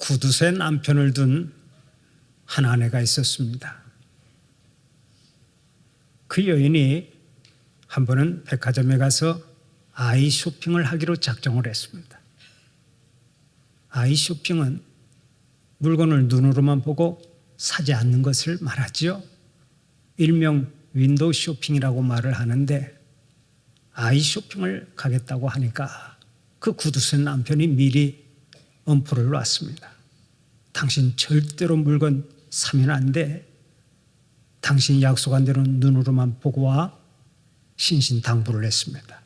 구두쇠 남편을 둔 한 아내가 있었습니다. 그 여인이 한 번은 백화점에 가서 아이 쇼핑을 하기로 작정을 했습니다. 아이 쇼핑은 물건을 눈으로만 보고 사지 않는 것을 말하지요. 일명 윈도우 쇼핑이라고 말을 하는데, 아이 쇼핑을 가겠다고 하니까 그 구두쇠 남편이 미리 엄포를 놨습니다. 당신 절대로 물건 사면 안 돼. 당신이 약속한 대로 눈으로만 보고 와. 신신당부를 했습니다.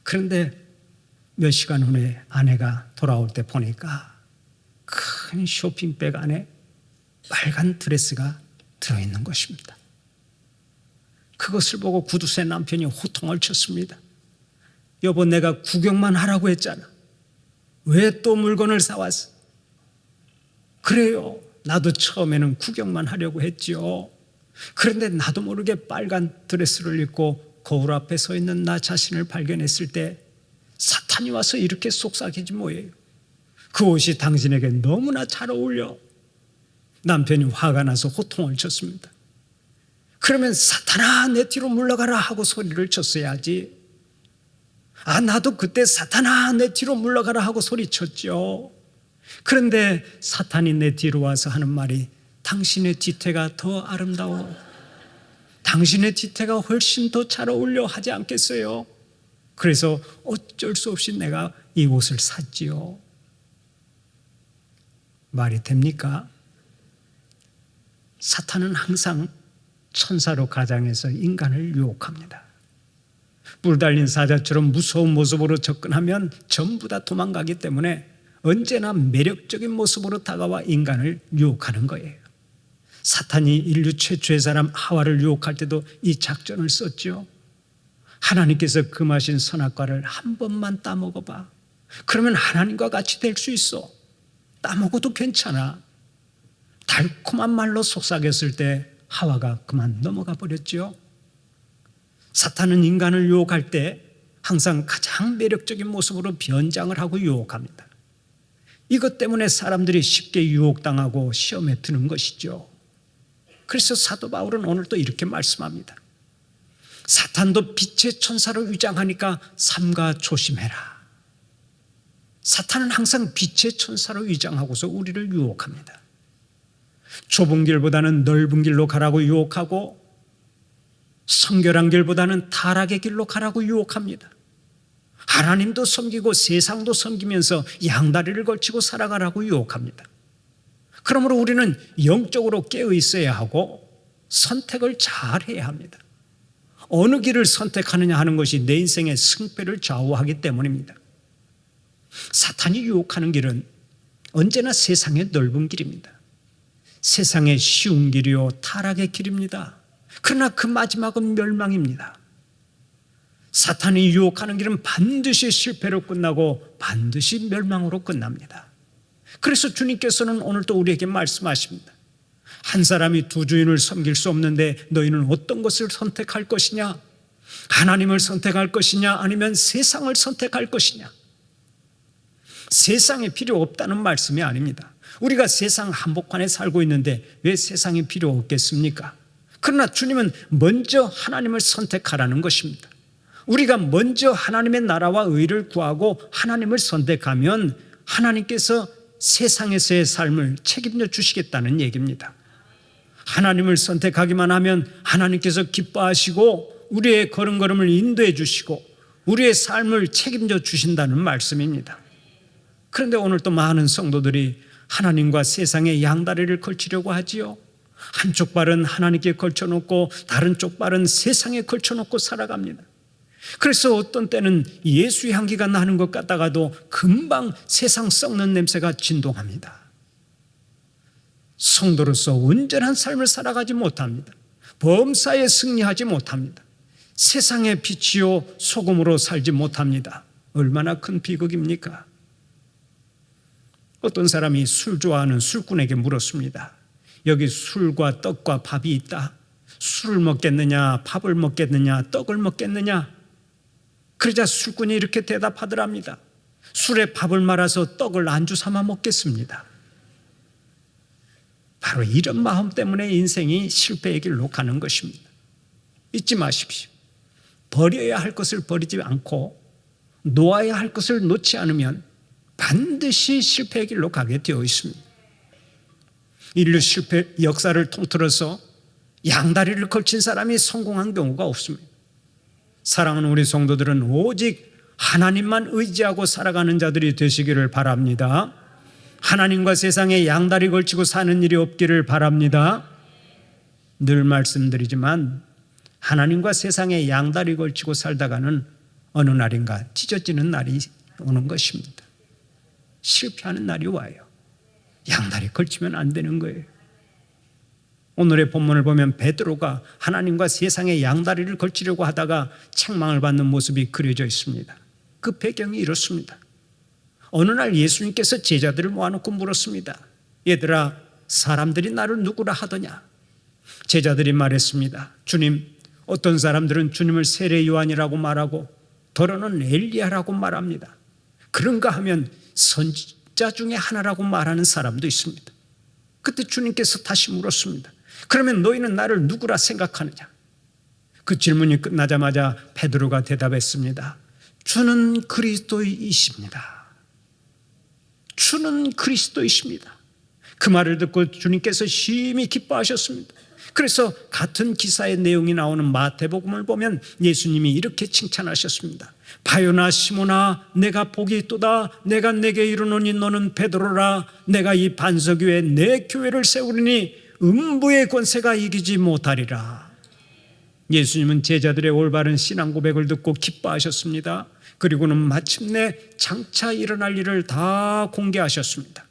그런데 몇 시간 후에 아내가 돌아올 때 보니까 큰 쇼핑백 안에 빨간 드레스가 들어있는 것입니다. 그것을 보고 구두쇠 남편이 호통을 쳤습니다. 여보, 내가 구경만 하라고 했잖아. 왜 또 물건을 사왔어? 그래요, 나도 처음에는 구경만 하려고 했지요. 그런데 나도 모르게 빨간 드레스를 입고 거울 앞에 서 있는 나 자신을 발견했을 때 사탄이 와서 이렇게 속삭이지 뭐예요. 그 옷이 당신에게 너무나 잘 어울려. 남편이 화가 나서 호통을 쳤습니다. 그러면 사탄아, 내 뒤로 물러가라 하고 소리를 쳤어야지. 나도 그때 사탄아, 내 뒤로 물러가라 하고 소리쳤죠. 그런데 사탄이 내 뒤로 와서 하는 말이, 당신의 뒤태가 더 아름다워, 당신의 뒤태가 훨씬 더 잘 어울려 하지 않겠어요? 그래서 어쩔 수 없이 내가 이 옷을 샀지요. 말이 됩니까? 사탄은 항상 천사로 가장해서 인간을 유혹합니다. 뿔 달린 사자처럼 무서운 모습으로 접근하면 전부 다 도망가기 때문에 언제나 매력적인 모습으로 다가와 인간을 유혹하는 거예요. 사탄이 인류 최초의 사람 하와를 유혹할 때도 이 작전을 썼죠. 하나님께서 금하신 선악과를 한 번만 따먹어봐. 그러면 하나님과 같이 될 수 있어. 따먹어도 괜찮아. 달콤한 말로 속삭였을 때 하와가 그만 넘어가 버렸죠. 사탄은 인간을 유혹할 때 항상 가장 매력적인 모습으로 변장을 하고 유혹합니다. 이것 때문에 사람들이 쉽게 유혹당하고 시험에 드는 것이죠. 그래서 사도 바울은 오늘 또 이렇게 말씀합니다. 사탄도 빛의 천사로 위장하니까 삼가 조심해라. 사탄은 항상 빛의 천사로 위장하고서 우리를 유혹합니다. 좁은 길보다는 넓은 길로 가라고 유혹하고, 성결한 길보다는 타락의 길로 가라고 유혹합니다. 하나님도 섬기고 세상도 섬기면서 양다리를 걸치고 살아가라고 유혹합니다. 그러므로 우리는 영적으로 깨어 있어야 하고 선택을 잘 해야 합니다. 어느 길을 선택하느냐 하는 것이 내 인생의 승패를 좌우하기 때문입니다. 사탄이 유혹하는 길은 언제나 세상의 넓은 길입니다. 세상의 쉬운 길이요 타락의 길입니다. 그러나 그 마지막은 멸망입니다. 사탄이 유혹하는 길은 반드시 실패로 끝나고 반드시 멸망으로 끝납니다. 그래서 주님께서는 오늘 또 우리에게 말씀하십니다. 한 사람이 두 주인을 섬길 수 없는데 너희는 어떤 것을 선택할 것이냐? 하나님을 선택할 것이냐? 아니면 세상을 선택할 것이냐? 세상이 필요 없다는 말씀이 아닙니다. 우리가 세상 한복판에 살고 있는데 왜 세상이 필요 없겠습니까? 그러나 주님은 먼저 하나님을 선택하라는 것입니다. 우리가 먼저 하나님의 나라와 의를 구하고 하나님을 선택하면 하나님께서 세상에서의 삶을 책임져 주시겠다는 얘기입니다. 하나님을 선택하기만 하면 하나님께서 기뻐하시고 우리의 걸음걸음을 인도해 주시고 우리의 삶을 책임져 주신다는 말씀입니다. 그런데 오늘 또 많은 성도들이 하나님과 세상의 양다리를 걸치려고 하지요. 한쪽 발은 하나님께 걸쳐놓고 다른 쪽 발은 세상에 걸쳐놓고 살아갑니다. 그래서 어떤 때는 예수의 향기가 나는 것 같다가도 금방 세상 썩는 냄새가 진동합니다. 성도로서 온전한 삶을 살아가지 못합니다. 범사에 승리하지 못합니다. 세상의 빛이요 소금으로 살지 못합니다. 얼마나 큰 비극입니까? 어떤 사람이 술 좋아하는 술꾼에게 물었습니다. 여기 술과 떡과 밥이 있다. 술을 먹겠느냐, 밥을 먹겠느냐, 떡을 먹겠느냐? 그러자 술꾼이 이렇게 대답하더랍니다. 술에 밥을 말아서 떡을 안주 삼아 먹겠습니다. 바로 이런 마음 때문에 인생이 실패의 길로 가는 것입니다. 잊지 마십시오. 버려야 할 것을 버리지 않고 놓아야 할 것을 놓지 않으면 반드시 실패의 길로 가게 되어 있습니다. 인류 실패 역사를 통틀어서 양다리를 걸친 사람이 성공한 경우가 없습니다. 사랑하는 우리 성도들은 오직 하나님만 의지하고 살아가는 자들이 되시기를 바랍니다. 하나님과 세상에 양다리 걸치고 사는 일이 없기를 바랍니다. 늘 말씀드리지만 하나님과 세상에 양다리 걸치고 살다가는 어느 날인가 찢어지는 날이 오는 것입니다. 실패하는 날이 와요. 양다리 걸치면 안 되는 거예요. 오늘의 본문을 보면 베드로가 하나님과 세상에 양다리를 걸치려고 하다가 책망을 받는 모습이 그려져 있습니다. 그 배경이 이렇습니다. 어느 날 예수님께서 제자들을 모아놓고 물었습니다. 얘들아, 사람들이 나를 누구라 하더냐? 제자들이 말했습니다. 주님, 어떤 사람들은 주님을 세례 요한이라고 말하고 더러는 엘리야라고 말합니다. 그런가 하면 선지자 중에 하나라고 말하는 사람도 있습니다. 그때 주님께서 다시 물었습니다. 그러면 너희는 나를 누구라 생각하느냐? 그 질문이 끝나자마자 베드로가 대답했습니다. 주는 그리스도이십니다. 주는 그리스도이십니다. 그 말을 듣고 주님께서 심히 기뻐하셨습니다. 그래서 같은 기사의 내용이 나오는 마태복음을 보면 예수님이 이렇게 칭찬하셨습니다. 바요나 시몬아, 내가 복이 있도다. 내가 내게 이르노니 너는 베드로라. 내가 이 반석 위에 내 교회를 세우리니 음부의 권세가 이기지 못하리라. 예수님은 제자들의 올바른 신앙 고백을 듣고 기뻐하셨습니다. 그리고는 마침내 장차 일어날 일을 다 공개하셨습니다.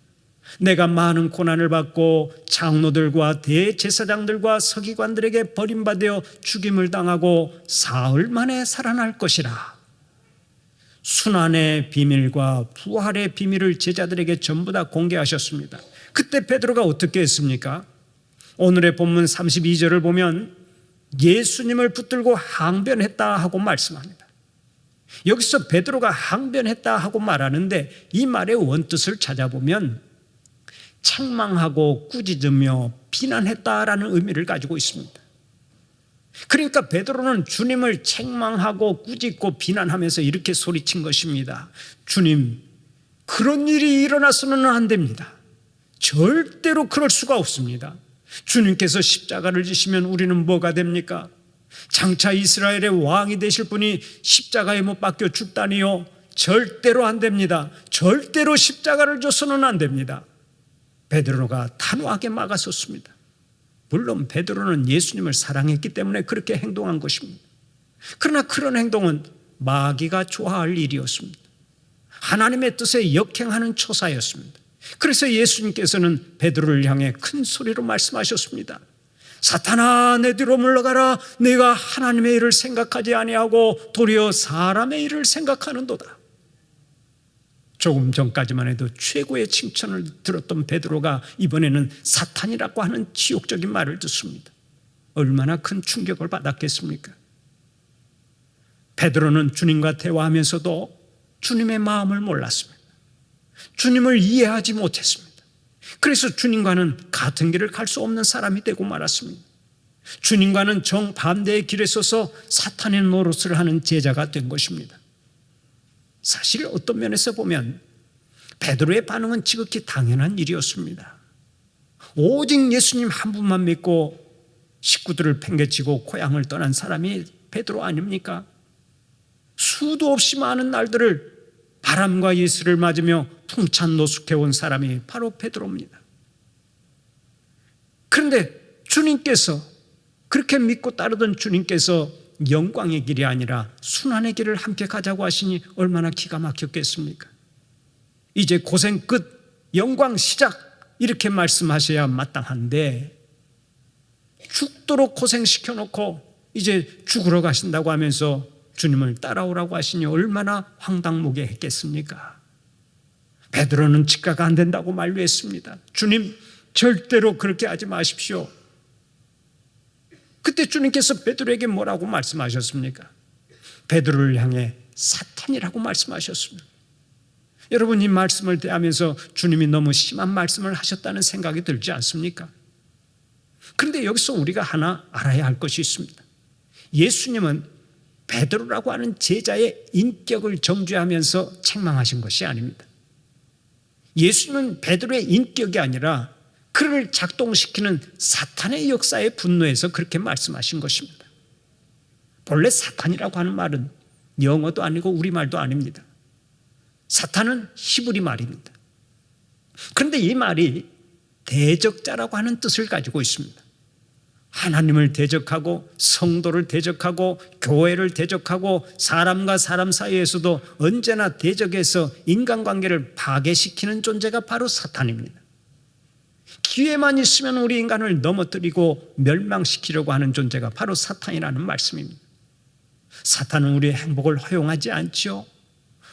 내가 많은 고난을 받고 장로들과 대제사장들과 서기관들에게 버림받아 죽임을 당하고 사흘 만에 살아날 것이라. 순환의 비밀과 부활의 비밀을 제자들에게 전부 다 공개하셨습니다. 그때 베드로가 어떻게 했습니까? 오늘의 본문 32절을 보면 예수님을 붙들고 항변했다 하고 말씀합니다. 여기서 베드로가 항변했다 하고 말하는데 이 말의 원뜻을 찾아보면 책망하고 꾸짖으며 비난했다라는 의미를 가지고 있습니다. 그러니까 베드로는 주님을 책망하고 꾸짖고 비난하면서 이렇게 소리친 것입니다. 주님, 그런 일이 일어나서는 안 됩니다. 절대로 그럴 수가 없습니다. 주님께서 십자가를 지시면 우리는 뭐가 됩니까? 장차 이스라엘의 왕이 되실 분이 십자가에 못 박혀 죽다니요? 절대로 안 됩니다. 절대로 십자가를 줘서는 안 됩니다. 베드로가 단호하게 막아섰습니다. 물론 베드로는 예수님을 사랑했기 때문에 그렇게 행동한 것입니다. 그러나 그런 행동은 마귀가 좋아할 일이었습니다. 하나님의 뜻에 역행하는 초사였습니다. 그래서 예수님께서는 베드로를 향해 큰 소리로 말씀하셨습니다. 사탄아, 내 뒤로 물러가라. 네가 하나님의 일을 생각하지 아니하고 도리어 사람의 일을 생각하는도다. 조금 전까지만 해도 최고의 칭찬을 들었던 베드로가 이번에는 사탄이라고 하는 지옥적인 말을 듣습니다. 얼마나 큰 충격을 받았겠습니까? 베드로는 주님과 대화하면서도 주님의 마음을 몰랐습니다. 주님을 이해하지 못했습니다. 그래서 주님과는 같은 길을 갈 수 없는 사람이 되고 말았습니다. 주님과는 정반대의 길에 서서 사탄의 노릇을 하는 제자가 된 것입니다. 사실 어떤 면에서 보면 베드로의 반응은 지극히 당연한 일이었습니다. 오직 예수님 한 분만 믿고 식구들을 팽개치고 고향을 떠난 사람이 베드로 아닙니까? 수도 없이 많은 날들을 바람과 예수를 맞으며 풍찬 노숙해온 사람이 바로 베드로입니다. 그런데 주님께서 그렇게 믿고 따르던 주님께서 영광의 길이 아니라 순환의 길을 함께 가자고 하시니 얼마나 기가 막혔겠습니까? 이제 고생 끝, 영광 시작 이렇게 말씀하셔야 마땅한데 죽도록 고생시켜놓고 이제 죽으러 가신다고 하면서 주님을 따라오라고 하시니 얼마나 황당무계 했겠습니까? 베드로는 직가가 안 된다고 만류했습니다. 주님, 절대로 그렇게 하지 마십시오. 그때 주님께서 베드로에게 뭐라고 말씀하셨습니까? 베드로를 향해 사탄이라고 말씀하셨습니다. 여러분, 이 말씀을 대하면서 주님이 너무 심한 말씀을 하셨다는 생각이 들지 않습니까? 그런데 여기서 우리가 하나 알아야 할 것이 있습니다. 예수님은 베드로라고 하는 제자의 인격을 정죄하면서 책망하신 것이 아닙니다. 예수님은 베드로의 인격이 아니라 그를 작동시키는 사탄의 역사에 분노해서 그렇게 말씀하신 것입니다. 본래 사탄이라고 하는 말은 영어도 아니고 우리말도 아닙니다. 사탄은 히브리 말입니다. 그런데 이 말이 대적자라고 하는 뜻을 가지고 있습니다. 하나님을 대적하고 성도를 대적하고 교회를 대적하고 사람과 사람 사이에서도 언제나 대적해서 인간관계를 파괴시키는 존재가 바로 사탄입니다. 기회만 있으면 우리 인간을 넘어뜨리고 멸망시키려고 하는 존재가 바로 사탄이라는 말씀입니다. 사탄은 우리의 행복을 허용하지 않지요.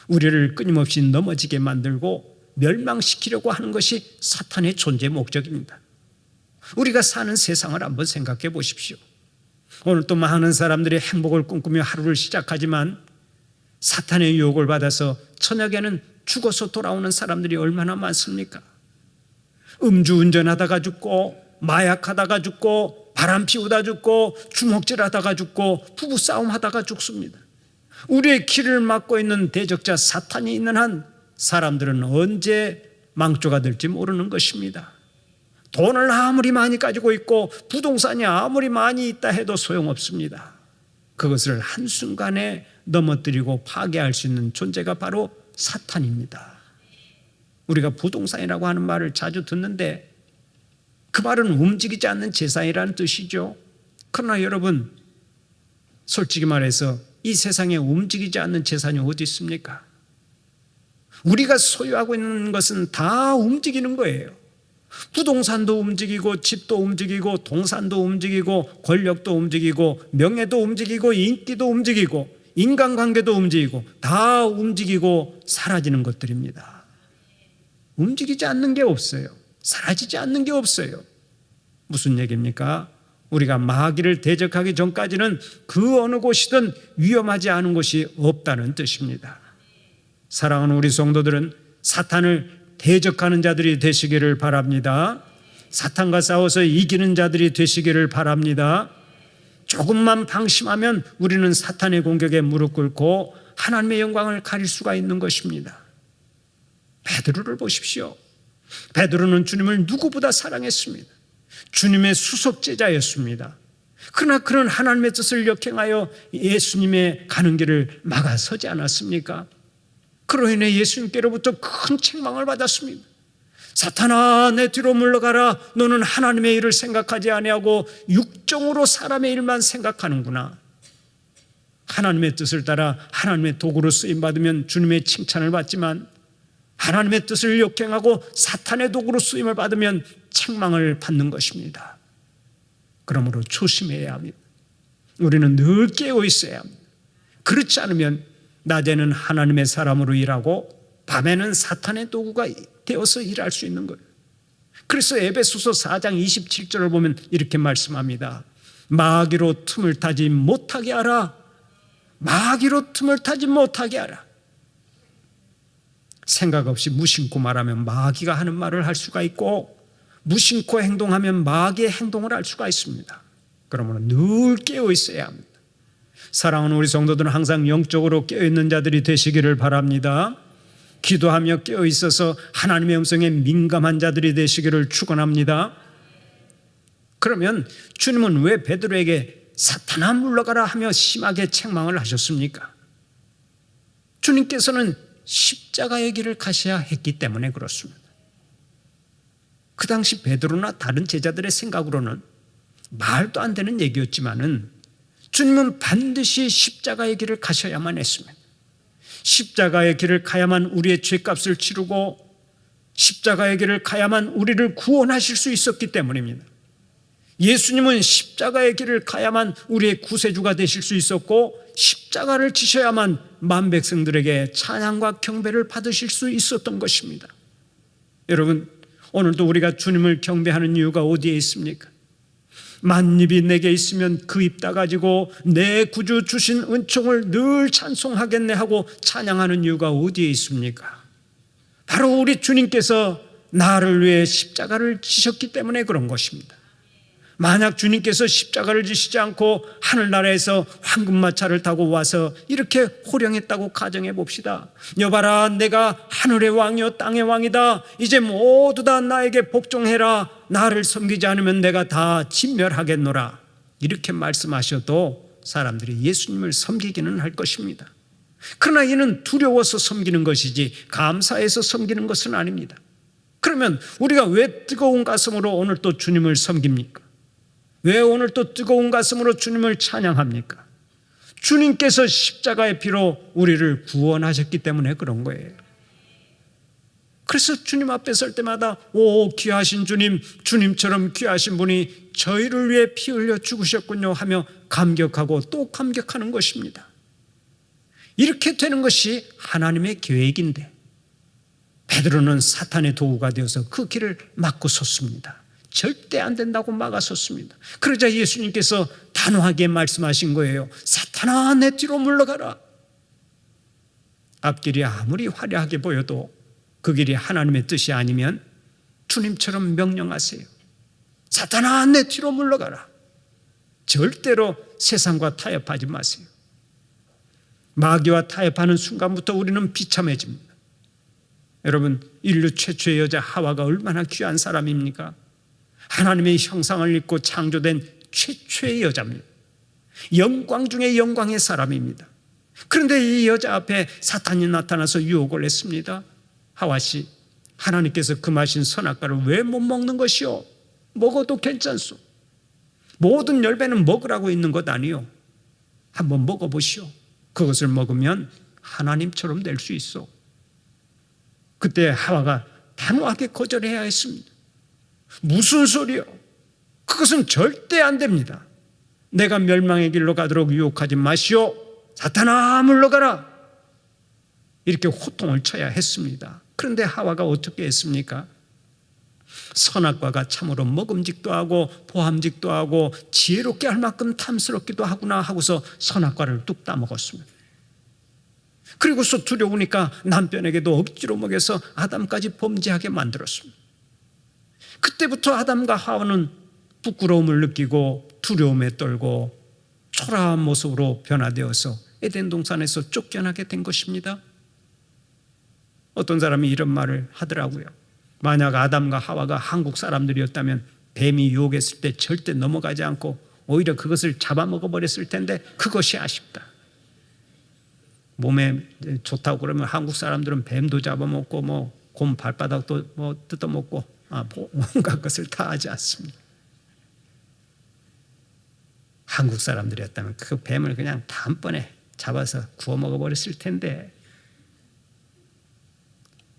우리를 끊임없이 넘어지게 만들고 멸망시키려고 하는 것이 사탄의 존재 목적입니다. 우리가 사는 세상을 한번 생각해 보십시오. 오늘 또 많은 사람들이 행복을 꿈꾸며 하루를 시작하지만 사탄의 유혹을 받아서 저녁에는 죽어서 돌아오는 사람들이 얼마나 많습니까? 음주운전하다가 죽고, 마약하다가 죽고, 바람 피우다 죽고, 주먹질하다가 죽고, 부부싸움하다가 죽습니다. 우리의 길을 막고 있는 대적자 사탄이 있는 한 사람들은 언제 망조가 될지 모르는 것입니다. 돈을 아무리 많이 가지고 있고 부동산이 아무리 많이 있다 해도 소용없습니다. 그것을 한순간에 넘어뜨리고 파괴할 수 있는 존재가 바로 사탄입니다. 우리가 부동산이라고 하는 말을 자주 듣는데 그 말은 움직이지 않는 재산이라는 뜻이죠. 그러나 여러분, 솔직히 말해서 이 세상에 움직이지 않는 재산이 어디 있습니까? 우리가 소유하고 있는 것은 다 움직이는 거예요. 부동산도 움직이고 집도 움직이고 동산도 움직이고 권력도 움직이고 명예도 움직이고 인기도 움직이고 인간관계도 움직이고 다 움직이고 사라지는 것들입니다. 움직이지 않는 게 없어요. 사라지지 않는 게 없어요. 무슨 얘기입니까? 우리가 마귀를 대적하기 전까지는 그 어느 곳이든 위험하지 않은 곳이 없다는 뜻입니다. 사랑하는 우리 성도들은 사탄을 대적하는 자들이 되시기를 바랍니다. 사탄과 싸워서 이기는 자들이 되시기를 바랍니다. 조금만 방심하면 우리는 사탄의 공격에 무릎 꿇고 하나님의 영광을 가릴 수가 있는 것입니다. 베드로를 보십시오. 베드로는 주님을 누구보다 사랑했습니다. 주님의 수석 제자였습니다. 그러나 그는 하나님의 뜻을 역행하여 예수님의 가는 길을 막아서지 않았습니까? 그로 인해 예수님께로부터 큰 책망을 받았습니다. 사탄아, 내 뒤로 물러가라. 너는 하나님의 일을 생각하지 아니하고 육정으로 사람의 일만 생각하는구나. 하나님의 뜻을 따라 하나님의 도구로 쓰임받으면 주님의 칭찬을 받지만 하나님의 뜻을 역행하고 사탄의 도구로 쓰임을 받으면 책망을 받는 것입니다. 그러므로 조심해야 합니다. 우리는 늘 깨어 있어야 합니다. 그렇지 않으면 낮에는 하나님의 사람으로 일하고 밤에는 사탄의 도구가 되어서 일할 수 있는 거예요. 그래서 에베소서 4장 27절을 보면 이렇게 말씀합니다. 마귀로 틈을 타지 못하게 하라. 마귀로 틈을 타지 못하게 하라. 생각 없이 무심코 말하면 마귀가 하는 말을 할 수가 있고 무심코 행동하면 마귀의 행동을 할 수가 있습니다. 그러므로 늘 깨어 있어야 합니다. 사랑하는 우리 성도들은 항상 영적으로 깨어있는 자들이 되시기를 바랍니다. 기도하며 깨어있어서 하나님의 음성에 민감한 자들이 되시기를 축원합니다. 그러면 주님은 왜 베드로에게 사탄아 물러가라 하며 심하게 책망을 하셨습니까? 주님께서는 십자가의 길을 가셔야 했기 때문에 그렇습니다. 그 당시 베드로나 다른 제자들의 생각으로는 말도 안 되는 얘기였지만은 주님은 반드시 십자가의 길을 가셔야만 했습니다. 십자가의 길을 가야만 우리의 죄값을 치르고 십자가의 길을 가야만 우리를 구원하실 수 있었기 때문입니다. 예수님은 십자가의 길을 가야만 우리의 구세주가 되실 수 있었고 십자가를 지셔야만 만백성들에게 찬양과 경배를 받으실 수 있었던 것입니다. 여러분, 오늘도 우리가 주님을 경배하는 이유가 어디에 있습니까? 만입이 내게 있으면 그 입 닫아지고 내 구주 주신 은총을 늘 찬송하겠네 하고 찬양하는 이유가 어디에 있습니까? 바로 우리 주님께서 나를 위해 십자가를 지셨기 때문에 그런 것입니다. 만약 주님께서 십자가를 지시지 않고 하늘나라에서 황금마차를 타고 와서 이렇게 호령했다고 가정해 봅시다. 여봐라, 내가 하늘의 왕이요 땅의 왕이다. 이제 모두 다 나에게 복종해라. 나를 섬기지 않으면 내가 다 진멸하겠노라. 이렇게 말씀하셔도 사람들이 예수님을 섬기기는 할 것입니다. 그러나 이는 두려워서 섬기는 것이지 감사해서 섬기는 것은 아닙니다. 그러면 우리가 왜 뜨거운 가슴으로 오늘 또 주님을 섬깁니까? 왜 오늘 또 뜨거운 가슴으로 주님을 찬양합니까? 주님께서 십자가의 피로 우리를 구원하셨기 때문에 그런 거예요. 그래서 주님 앞에 설 때마다 오 귀하신 주님, 주님처럼 귀하신 분이 저희를 위해 피 흘려 죽으셨군요 하며 감격하고 또 감격하는 것입니다. 이렇게 되는 것이 하나님의 계획인데 베드로는 사탄의 도구가 되어서 그 길을 막고 섰습니다. 절대 안 된다고 막아섰습니다. 그러자 예수님께서 단호하게 말씀하신 거예요. 사탄아, 내 뒤로 물러가라. 앞길이 아무리 화려하게 보여도 그 길이 하나님의 뜻이 아니면 주님처럼 명령하세요. 사탄아, 내 뒤로 물러가라. 절대로 세상과 타협하지 마세요. 마귀와 타협하는 순간부터 우리는 비참해집니다. 여러분, 인류 최초의 여자 하와가 얼마나 귀한 사람입니까? 하나님의 형상을 입고 창조된 최초의 여자입니다. 영광 중에 영광의 사람입니다. 그런데 이 여자 앞에 사탄이 나타나서 유혹을 했습니다. 하와씨, 하나님께서 금하신 선악과를 왜 못 먹는 것이요? 먹어도 괜찮소. 모든 열매는 먹으라고 있는 것 아니요. 한번 먹어보시오. 그것을 먹으면 하나님처럼 될 수 있어. 그때 하와가 단호하게 거절해야 했습니다. 무슨 소리요? 그것은 절대 안 됩니다. 내가 멸망의 길로 가도록 유혹하지 마시오. 사탄아, 물러가라. 이렇게 호통을 쳐야 했습니다. 그런데 하와가 어떻게 했습니까? 선악과가 참으로 먹음직도 하고 보함직도 하고 지혜롭게 할 만큼 탐스럽기도 하구나 하고서 선악과를 뚝 따먹었습니다. 그리고서 두려우니까 남편에게도 억지로 먹여서 아담까지 범죄하게 만들었습니다. 그때부터 아담과 하와는 부끄러움을 느끼고 두려움에 떨고 초라한 모습으로 변화되어서 에덴 동산에서 쫓겨나게 된 것입니다. 어떤 사람이 이런 말을 하더라고요. 만약 아담과 하와가 한국 사람들이었다면 뱀이 유혹했을 때 절대 넘어가지 않고 오히려 그것을 잡아먹어버렸을 텐데 그것이 아쉽다. 몸에 좋다고 그러면 한국 사람들은 뱀도 잡아먹고 곰 발바닥도 뜯어먹고 온갖 것을 다 하지 않습니다. 한국 사람들이었다면 그 뱀을 그냥 단번에 잡아서 구워 먹어버렸을 텐데.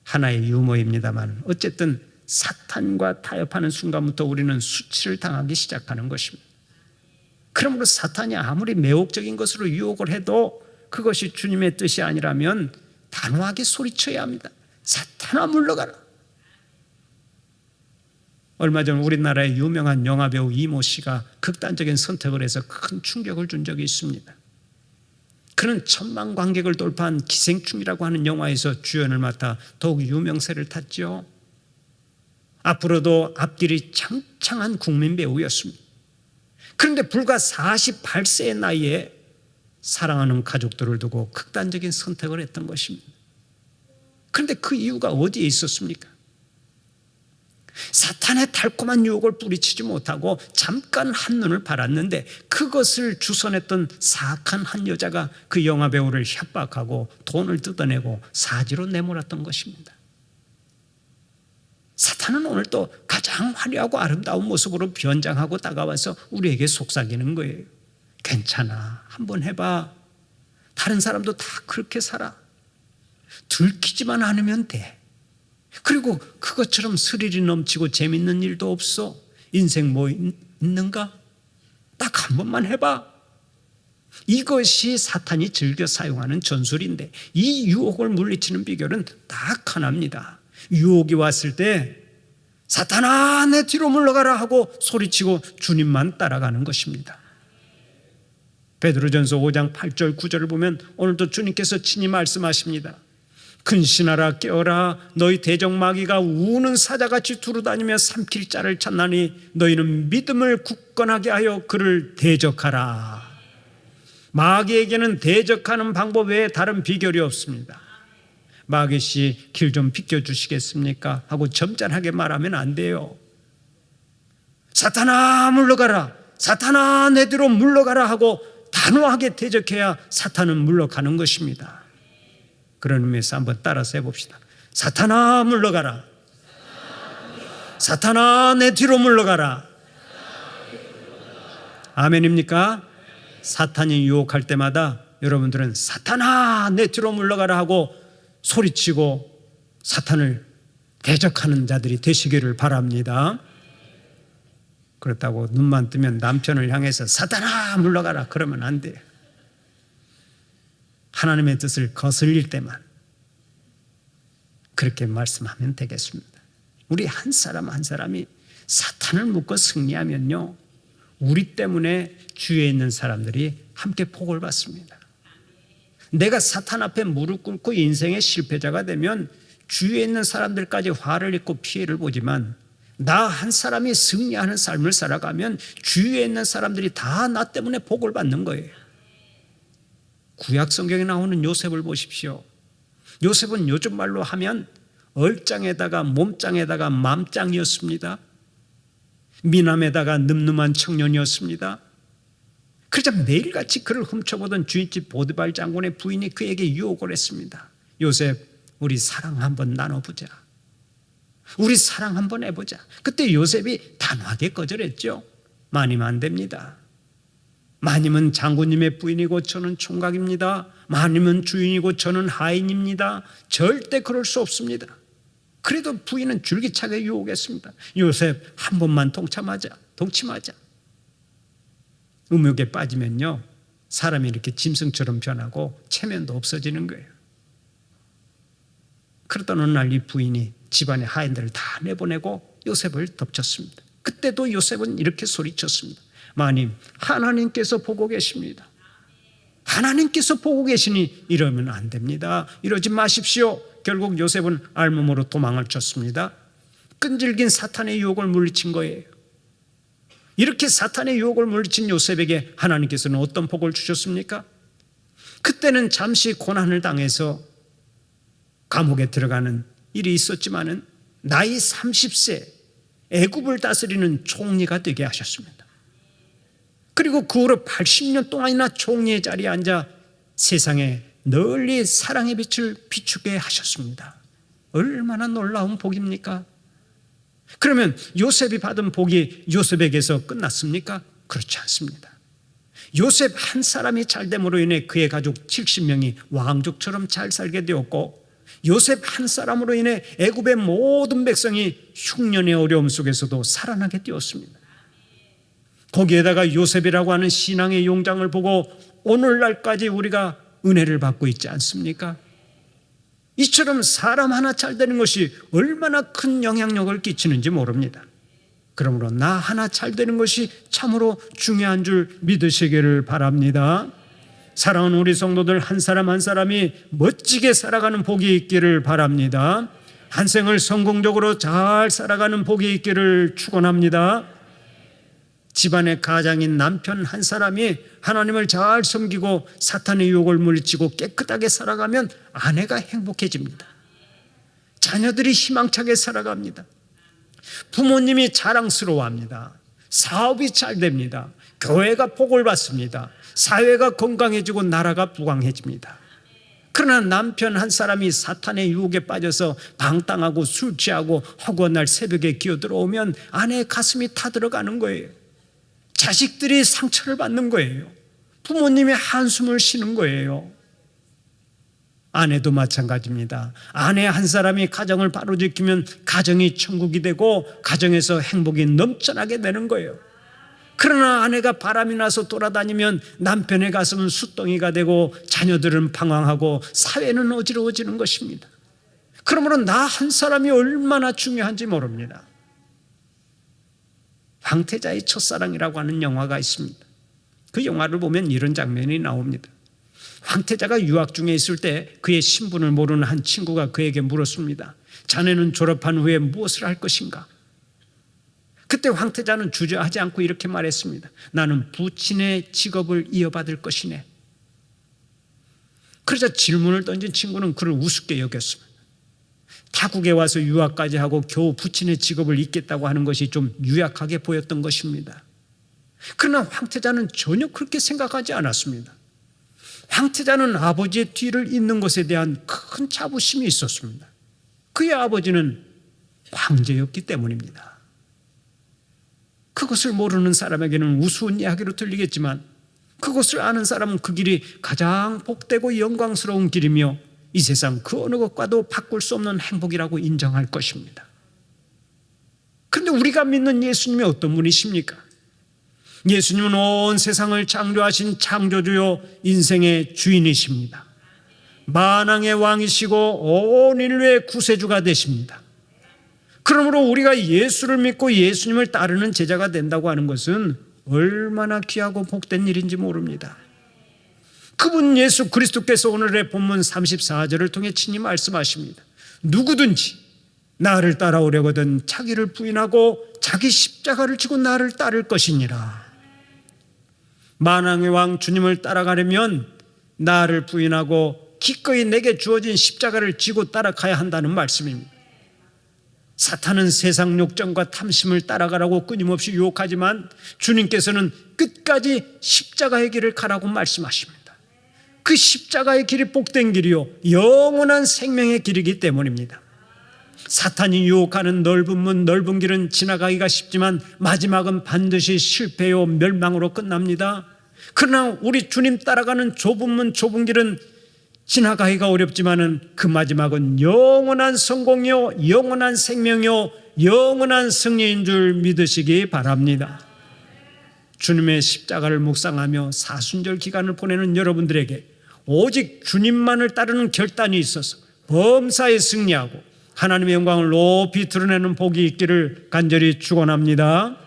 하나의 유머입니다만 어쨌든 사탄과 타협하는 순간부터 우리는 수치를 당하기 시작하는 것입니다. 그러므로 사탄이 아무리 매혹적인 것으로 유혹을 해도 그것이 주님의 뜻이 아니라면 단호하게 소리쳐야 합니다. 사탄아, 물러가라. 얼마 전 우리나라의 유명한 영화배우 이모 씨가 극단적인 선택을 해서 큰 충격을 준 적이 있습니다. 그는 천만 관객을 돌파한 기생충이라고 하는 영화에서 주연을 맡아 더욱 유명세를 탔죠. 앞으로도 앞길이 창창한 국민 배우였습니다. 그런데 불과 48세의 나이에 사랑하는 가족들을 두고 극단적인 선택을 했던 것입니다. 그런데 그 이유가 어디에 있었습니까? 사탄의 달콤한 유혹을 뿌리치지 못하고 잠깐 한눈을 팔았는데 그것을 주선했던 사악한 한 여자가 그 영화 배우를 협박하고 돈을 뜯어내고 사지로 내몰았던 것입니다. 사탄은 오늘 또 가장 화려하고 아름다운 모습으로 변장하고 다가와서 우리에게 속삭이는 거예요. 괜찮아, 한번 해봐. 다른 사람도 다 그렇게 살아. 들키지만 않으면 돼. 그리고 그것처럼 스릴이 넘치고 재밌는 일도 없어. 인생 뭐 있는가? 딱 한 번만 해봐. 이것이 사탄이 즐겨 사용하는 전술인데 이 유혹을 물리치는 비결은 딱 하나입니다. 유혹이 왔을 때 사탄아, 내 뒤로 물러가라 하고 소리치고 주님만 따라가는 것입니다. 베드로전서 5장 8절 9절을 보면 오늘도 주님께서 친히 말씀하십니다. 근신하라 깨어라. 너희 대적마귀가 우는 사자같이 두루다니며 삼킬 자를 찾나니 너희는 믿음을 굳건하게 하여 그를 대적하라. 마귀에게는 대적하는 방법 외에 다른 비결이 없습니다. 마귀 씨, 길 좀 비켜주시겠습니까? 하고 점잖하게 말하면 안 돼요. 사탄아 물러가라, 사탄아 내 뒤로 물러가라 하고 단호하게 대적해야 사탄은 물러가는 것입니다. 그런 의미에서 한번 따라서 해봅시다. 사탄아 물러가라, 사탄아 내 뒤로 물러가라. 아멘입니까? 사탄이 유혹할 때마다 여러분들은 사탄아 내 뒤로 물러가라 하고 소리치고 사탄을 대적하는 자들이 되시기를 바랍니다. 그렇다고 눈만 뜨면 남편을 향해서 사탄아 물러가라 그러면 안 돼요. 하나님의 뜻을 거슬릴 때만 그렇게 말씀하면 되겠습니다. 우리 한 사람 한 사람이 사탄을 묶어 승리하면요, 우리 때문에 주위에 있는 사람들이 함께 복을 받습니다. 내가 사탄 앞에 무릎 꿇고 인생의 실패자가 되면 주위에 있는 사람들까지 화를 입고 피해를 보지만, 나 한 사람이 승리하는 삶을 살아가면 주위에 있는 사람들이 다 나 때문에 복을 받는 거예요. 구약 성경에 나오는 요셉을 보십시오. 요셉은 요즘 말로 하면 얼짱에다가 몸짱에다가 맘짱이었습니다. 미남에다가 늠름한 청년이었습니다. 그러자 매일같이 그를 훔쳐보던 주인집 보드발 장군의 부인이 그에게 유혹을 했습니다. 요셉, 우리 사랑 한번 나눠보자. 우리 사랑 한번 해보자. 그때 요셉이 단호하게 거절했죠. 마님 안 됩니다. 마님은 장군님의 부인이고 저는 총각입니다. 마님은 주인이고 저는 하인입니다. 절대 그럴 수 없습니다. 그래도 부인은 줄기차게 유혹했습니다. 요셉, 한 번만 동침하자. 음욕에 빠지면요, 사람이 이렇게 짐승처럼 변하고 체면도 없어지는 거예요. 그러던 어느 날 이 부인이 집안의 하인들을 다 내보내고 요셉을 덮쳤습니다. 그때도 요셉은 이렇게 소리쳤습니다. 마님, 하나님께서 보고 계십니다. 하나님께서 보고 계시니 이러면 안 됩니다. 이러지 마십시오. 결국 요셉은 알몸으로 도망을 쳤습니다. 끈질긴 사탄의 유혹을 물리친 거예요. 이렇게 사탄의 유혹을 물리친 요셉에게 하나님께서는 어떤 복을 주셨습니까? 그때는 잠시 고난을 당해서 감옥에 들어가는 일이 있었지만은 나이 30세 애굽을 다스리는 총리가 되게 하셨습니다. 그리고 그 후로 80년 동안이나 총리의 자리에 앉아 세상에 널리 사랑의 빛을 비추게 하셨습니다. 얼마나 놀라운 복입니까? 그러면 요셉이 받은 복이 요셉에게서 끝났습니까? 그렇지 않습니다. 요셉 한 사람이 잘됨으로 인해 그의 가족 70명이 왕족처럼 잘 살게 되었고, 요셉 한 사람으로 인해 애굽의 모든 백성이 흉년의 어려움 속에서도 살아나게 되었습니다. 거기에다가 요셉이라고 하는 신앙의 용장을 보고 오늘날까지 우리가 은혜를 받고 있지 않습니까? 이처럼 사람 하나 잘 되는 것이 얼마나 큰 영향력을 끼치는지 모릅니다. 그러므로 나 하나 잘 되는 것이 참으로 중요한 줄 믿으시기를 바랍니다. 사랑하는 우리 성도들 한 사람 한 사람이 멋지게 살아가는 복이 있기를 바랍니다. 한 생을 성공적으로 잘 살아가는 복이 있기를 축원합니다. 집안의 가장인 남편 한 사람이 하나님을 잘 섬기고 사탄의 유혹을 물리치고 깨끗하게 살아가면 아내가 행복해집니다. 자녀들이 희망차게 살아갑니다. 부모님이 자랑스러워합니다. 사업이 잘 됩니다. 교회가 복을 받습니다. 사회가 건강해지고 나라가 부강해집니다. 그러나 남편 한 사람이 사탄의 유혹에 빠져서 방탕하고 술 취하고 허구한 날 새벽에 기어들어오면 아내의 가슴이 타들어가는 거예요. 자식들이 상처를 받는 거예요. 부모님이 한숨을 쉬는 거예요. 아내도 마찬가지입니다. 아내 한 사람이 가정을 바로 지키면 가정이 천국이 되고 가정에서 행복이 넘쳐나게 되는 거예요. 그러나 아내가 바람이 나서 돌아다니면 남편의 가슴은 숫덩이가 되고 자녀들은 방황하고 사회는 어지러워지는 것입니다. 그러므로 나 한 사람이 얼마나 중요한지 모릅니다. 황태자의 첫사랑이라고 하는 영화가 있습니다. 그 영화를 보면 이런 장면이 나옵니다. 황태자가 유학 중에 있을 때 그의 신분을 모르는 한 친구가 그에게 물었습니다. 자네는 졸업한 후에 무엇을 할 것인가? 그때 황태자는 주저하지 않고 이렇게 말했습니다. 나는 부친의 직업을 이어받을 것이네. 그러자 질문을 던진 친구는 그를 우습게 여겼습니다. 타국에 와서 유학까지 하고 겨우 부친의 직업을 잇겠다고 하는 것이 좀 유약하게 보였던 것입니다. 그러나 황태자는 전혀 그렇게 생각하지 않았습니다. 황태자는 아버지의 뒤를 잇는 것에 대한 큰 자부심이 있었습니다. 그의 아버지는 황제였기 때문입니다. 그것을 모르는 사람에게는 우스운 이야기로 들리겠지만 그것을 아는 사람은 그 길이 가장 복되고 영광스러운 길이며 이 세상 그 어느 것과도 바꿀 수 없는 행복이라고 인정할 것입니다. 그런데 우리가 믿는 예수님이 어떤 분이십니까? 예수님은 온 세상을 창조하신 창조주요 인생의 주인이십니다. 만왕의 왕이시고 온 인류의 구세주가 되십니다. 그러므로 우리가 예수를 믿고 예수님을 따르는 제자가 된다고 하는 것은 얼마나 귀하고 복된 일인지 모릅니다. 그분 예수 그리스도께서 오늘의 본문 34절을 통해 친히 말씀하십니다. 누구든지 나를 따라오려거든 자기를 부인하고 자기 십자가를 지고 나를 따를 것이니라. 만왕의 왕 주님을 따라가려면 나를 부인하고 기꺼이 내게 주어진 십자가를 지고 따라가야 한다는 말씀입니다. 사탄은 세상 욕정과 탐심을 따라가라고 끊임없이 유혹하지만 주님께서는 끝까지 십자가의 길을 가라고 말씀하십니다. 그 십자가의 길이 복된 길이요 영원한 생명의 길이기 때문입니다. 사탄이 유혹하는 넓은 문 넓은 길은 지나가기가 쉽지만 마지막은 반드시 실패요 멸망으로 끝납니다. 그러나 우리 주님 따라가는 좁은 문 좁은 길은 지나가기가 어렵지만은 그 마지막은 영원한 성공이요 영원한 생명이요 영원한 승리인 줄 믿으시기 바랍니다. 주님의 십자가를 묵상하며 사순절 기간을 보내는 여러분들에게 오직 주님만을 따르는 결단이 있어서 범사에 승리하고 하나님의 영광을 높이 드러내는 복이 있기를 간절히 축원합니다.